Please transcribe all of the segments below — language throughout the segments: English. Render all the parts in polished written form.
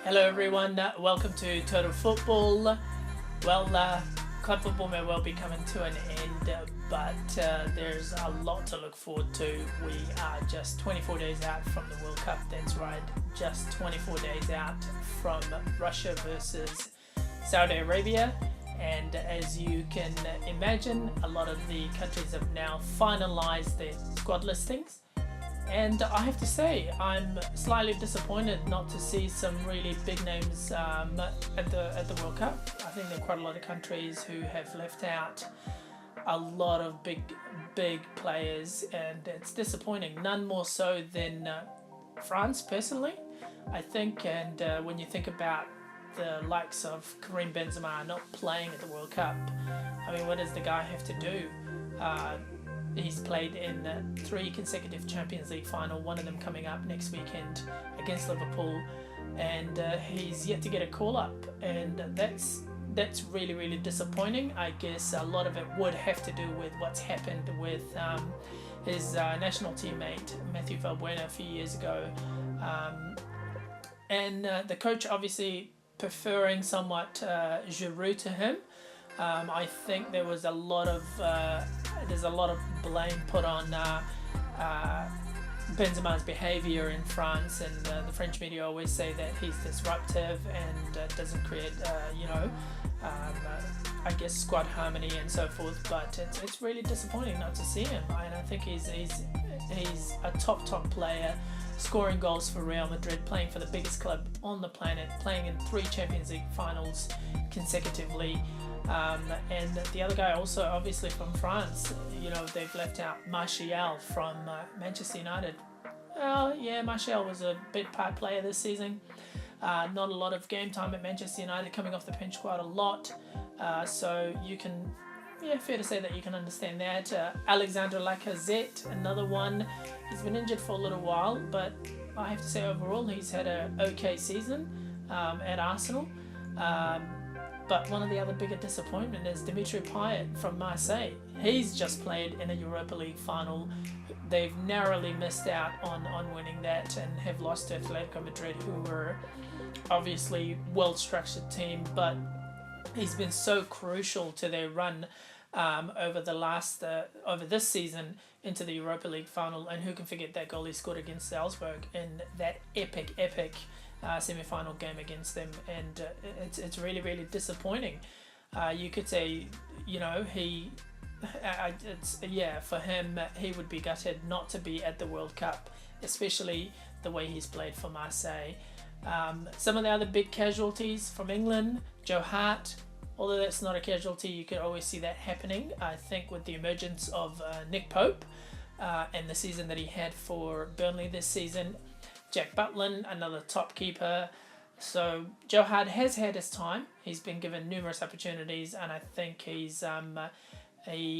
Hello everyone, welcome to Total Football. Club football may well be coming to an end, but there's a lot to look forward to. We are just 24 days out from the World Cup, that's right, just 24 days out from Russia versus Saudi Arabia. And as you can imagine, a lot of the countries have now finalised their squad listings. And I have to say, I'm slightly disappointed not to see some really big names at the World Cup. I think there are quite a lot of countries who have left out a lot of big players, and it's disappointing. None more so than France, personally, I think. And when you think about the likes of Karim Benzema not playing at the World Cup, I mean, what does the guy have to do? He's played in 3 consecutive Champions League final, one of them coming up next weekend against Liverpool, and he's yet to get a call up, and that's really disappointing. I guess a lot of it would have to do with what's happened with his national teammate Matthew Valbuena a few years ago, and the coach obviously preferring somewhat Giroud to him. I think there was a lot of blame put on Benzema's behaviour in France, and the French media always say that he's disruptive and doesn't create, I guess, squad harmony and so forth. But it's really disappointing not to see him. And I think he's a top player, scoring goals for Real Madrid, playing for the biggest club on the planet, playing in 3 Champions League finals consecutively. And the other guy also obviously from France, they've left out Martial from Manchester United. Well, yeah, Martial was a big part player this season. Not a lot of game time at Manchester United, coming off the bench quite a lot. So you can, fair to say that you can understand that. Alexandre Lacazette, another one. He's been injured for a little while, but I have to say overall he's had an okay season at Arsenal. But one of the other bigger disappointment is Dimitri Payet from Marseille. He's just played in a Europa League final. They've narrowly missed out on winning that and have lost to Atletico Madrid, who were obviously well-structured team, but he's been so crucial to their run over this season into the Europa League final. And who can forget that goal he scored against Salzburg in that epic semi-final game against them, and it's really disappointing. You could say, for him, he would be gutted not to be at the World Cup, especially the way he's played for Marseille. Some of the other big casualties from England, Joe Hart, although that's not a casualty, you could always see that happening. I think with the emergence of Nick Pope and the season that he had for Burnley this season, Jack Butland, another top keeper. So Joe Hart has had his time. He's been given numerous opportunities, and I think he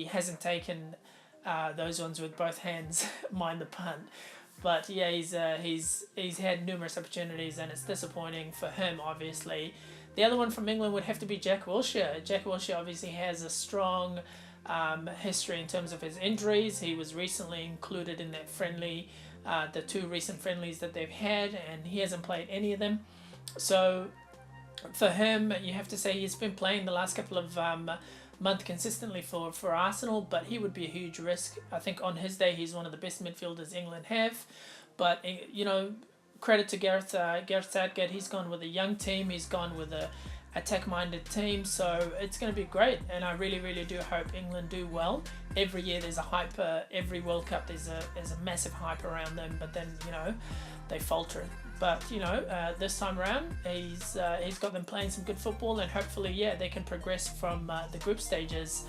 hasn't taken those ones with both hands. Mind the pun. But yeah, he's had numerous opportunities, and it's disappointing for him, obviously. The other one from England would have to be Jack Wilshere. Jack Wilshere obviously has a strong history in terms of his injuries. He was recently included in that friendly, the 2 recent friendlies that they've had, and he hasn't played any of them. So for him, you have to say he's been playing the last couple of months consistently for Arsenal, but he would be a huge risk. I think on his day he's one of the best midfielders England have, but credit to Gareth Southgate. He's gone with a young team, he's gone with a attack-minded team, so it's going to be great, and I really do hope England do well. Every year there's a hype, every World Cup there's a massive hype around them, but then they falter. But this time around he's got them playing some good football, and hopefully they can progress from the group stages.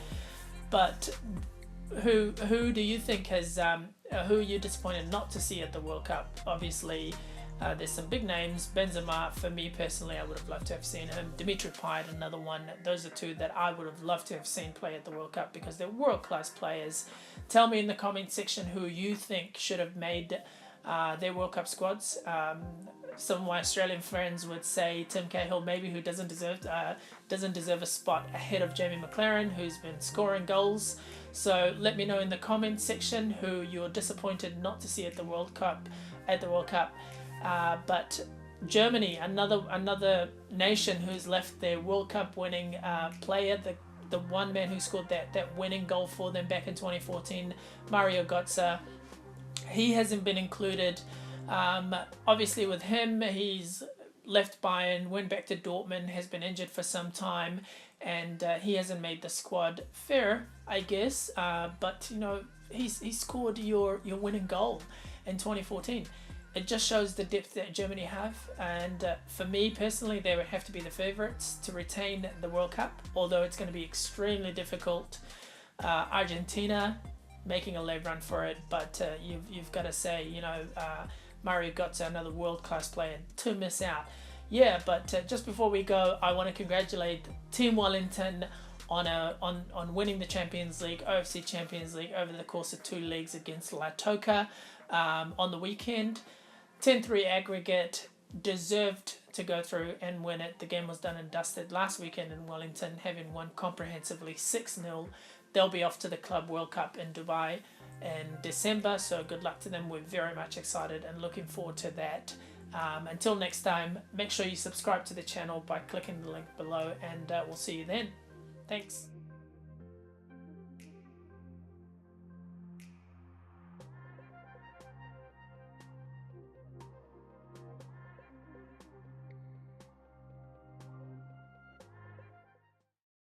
But who do you think has who are you disappointed not to see at the World Cup? Obviously there's some big names. Benzema, for me personally, I would have loved to have seen him. Dimitri Payet, another one. Those are 2 that I would have loved to have seen play at the World Cup because they're world-class players. Tell me in the comment section who you think should have made their World Cup squads. Some of my Australian friends would say Tim Cahill, maybe, who doesn't deserve a spot ahead of Jamie McLaren, who's been scoring goals. So let me know in the comment section who you're disappointed not to see at the World Cup. But Germany, another nation who's left their World Cup winning player, the one man who scored that winning goal for them back in 2014, Mario Götze. He hasn't been included. Obviously, with him, he's left Bayern, went back to Dortmund, has been injured for some time, and he hasn't made the squad. Fair, I guess, but he scored your winning goal in 2014. It just shows the depth that Germany have, and for me personally, they would have to be the favourites to retain the World Cup, although it's going to be extremely difficult. Argentina making a leg run for it, but you've got to say, Mario Götze, another world-class player, to miss out. Yeah, but just before we go, I want to congratulate Team Wellington on winning the Champions League, OFC Champions League, over the course of 2 leagues against La Toca on the weekend. 10-3 aggregate, deserved to go through and win it. The game was done and dusted last weekend in Wellington, having won comprehensively 6-0. They'll be off to the Club World Cup in Dubai in December, so good luck to them. We're very much excited and looking forward to that. Until next time, make sure you subscribe to the channel by clicking the link below, and we'll see you then. Thanks.